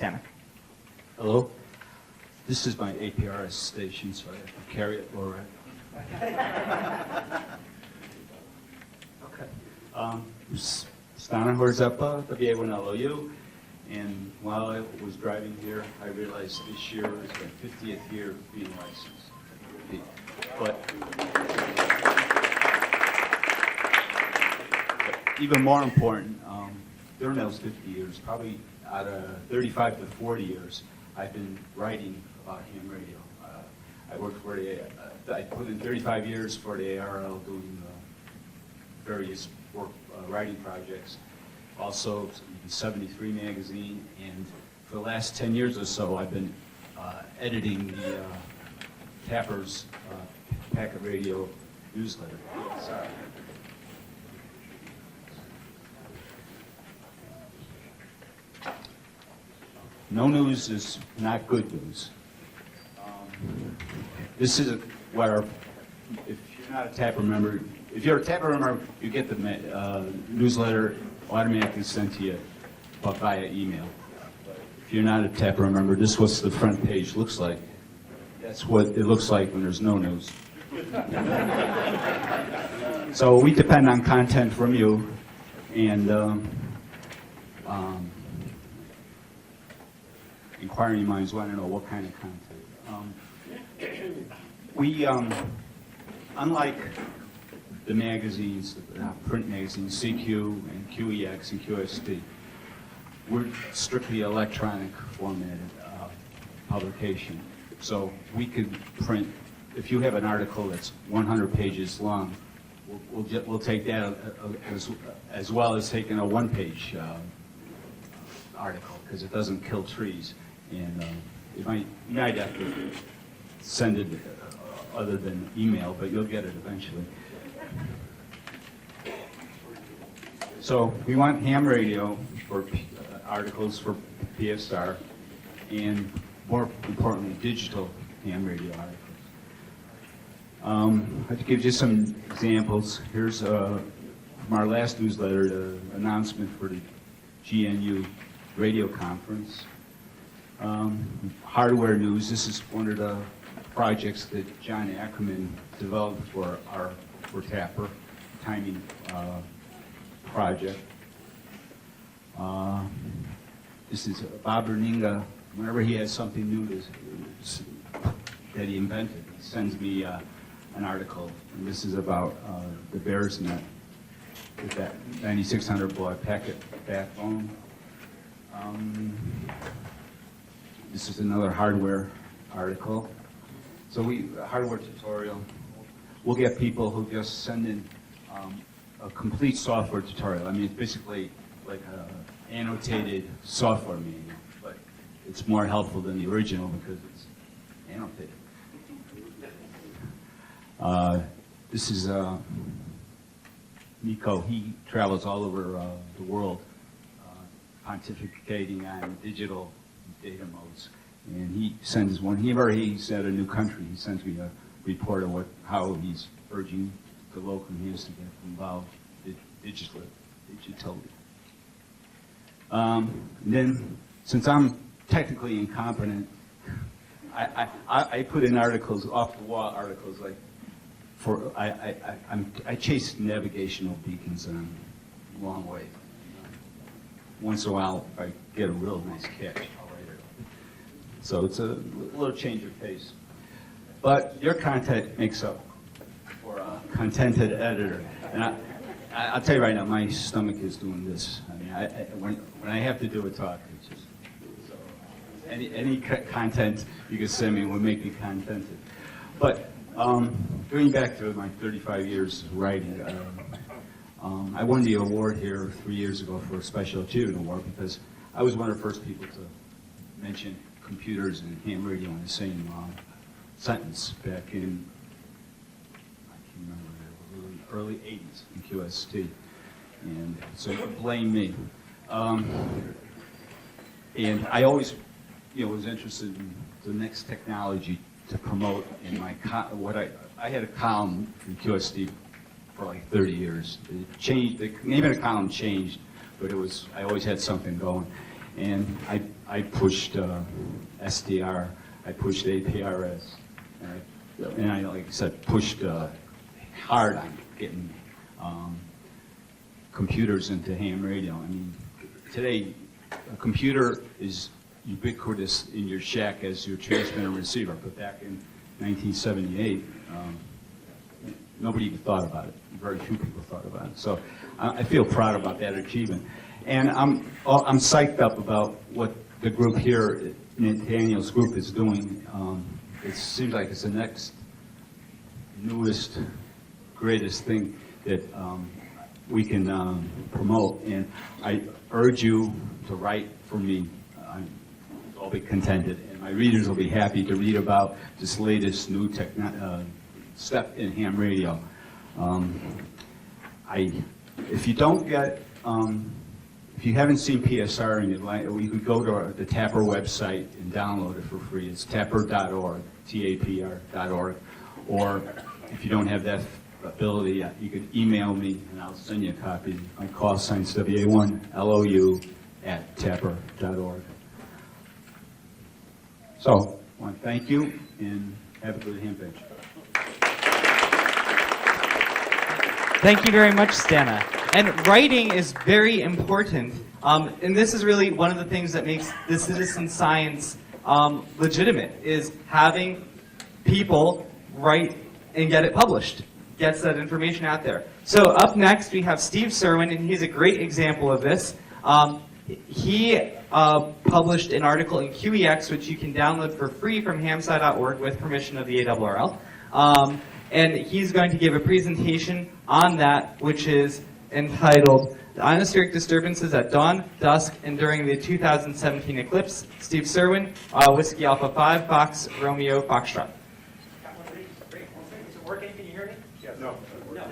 Titanic. Hello. This is my APRS station, so I have to carry it lower. Okay. Stana, Horzapa, Wa1lou. And while I was driving here, I realized this year is my 50th year of being licensed. But even more important, during those 50 years, probably out of 35 to 40 years, I've been writing about ham radio. I worked for I put in 35 years for the ARL doing various writing projects. Also, 73 magazine, and for the last 10 years or so, I've been editing the Tapper's Packet Radio newsletter. Sorry. No news is not good news. This is where, if you're not a Tapper member, if you're a Tapper member, you get the newsletter automatically sent to you via email. If you're not a Tapper member, this is what the front page looks like. That's what it looks like when there's no news. So we depend on content from you, and inquiring minds want to know what kind of content. We, unlike the magazines, print magazines, CQ and QEX and QST, we're strictly electronic formatted publication. So we could print, if you have an article that's 100 pages long, we'll take that as well as taking a one-page article, because it doesn't kill trees. And you might have to send it other than email, but you'll get it eventually. So we want ham radio for articles for PSR, and more importantly, digital ham radio articles. I have to give you some examples. Here's from our last newsletter, the announcement for the GNU radio conference. Hardware news. This is one of the projects that John Ackerman developed for Tapper, timing project. This is Bob Berninga. Whenever he has something new that he invented, he sends me an article. And this is about the Bears net with that 9600 baud packet backbone. This is another hardware article. So hardware tutorial. We'll get people who just send in a complete software tutorial. I mean, it's basically like an annotated software manual, but it's more helpful than the original because it's annotated. This is Nico. He travels all over the world pontificating on digital data modes. And he sends one. He's at a new country. He sends me a report of how he's urging the local communities to get involved digitally. Then, since I'm technically incompetent, I put in articles, off-the-wall articles, like I chase navigational beacons on a long way. Once in a while, I get a real nice catch. So it's a little change of pace. But your content makes up for a contented editor. And I'll tell you right now, my stomach is doing this. I mean, when I have to do a talk, it's just, so any content you can send me will make me contented. But going back to my 35 years of writing, I won the award here 3 years ago for a Special Achievement Award because I was one of the first people to mention computers and ham radio in the same sentence back in, I can't remember, the early 80s in QST. And so you can blame me. And I always was interested in the next technology to promote in my, I had a column in QST for like 30 years. It changed, the name of the column changed, but I always had something going. And I pushed SDR, I pushed APRS, and I, like I said, pushed hard on getting computers into ham radio. I mean, today, a computer is ubiquitous in your shack as your transmitter and receiver, but back in 1978, nobody even thought about it. Very few people thought about it. So I feel proud about that achievement. And I'm psyched up about what the group here, Nathaniel's group, is doing. It seems like it's the next newest, greatest thing that we can promote. And I urge you to write for me. I'll be contented, and my readers will be happy to read about this latest new step in ham radio. If you don't get, if you haven't seen PSR and you'd like, you could go to the Tapper website and download it for free. It's tapper.org, TAPR.org. Or if you don't have that ability, you can email me and I'll send you a copy. My call sign's Wa1lou @tapper.org. So, I want to thank you and have a good Hamvention. Thank you very much, Stana. And writing is very important. And this is really one of the things that makes the citizen science legitimate, is having people write and get it published, gets that information out there. So up next we have Steve Serwin, and he's a great example of this. He published an article in QEX, which you can download for free from hamsci.org with permission of the ARRL. And he's going to give a presentation on that, which is entitled "The Ionospheric Disturbances at Dawn, Dusk, and During the 2017 Eclipse." Steve Serwin, Whiskey Alpha 5, Fox, Romeo, Foxtrot. Got one of these. Great. Is it working? Can you hear me? No. No.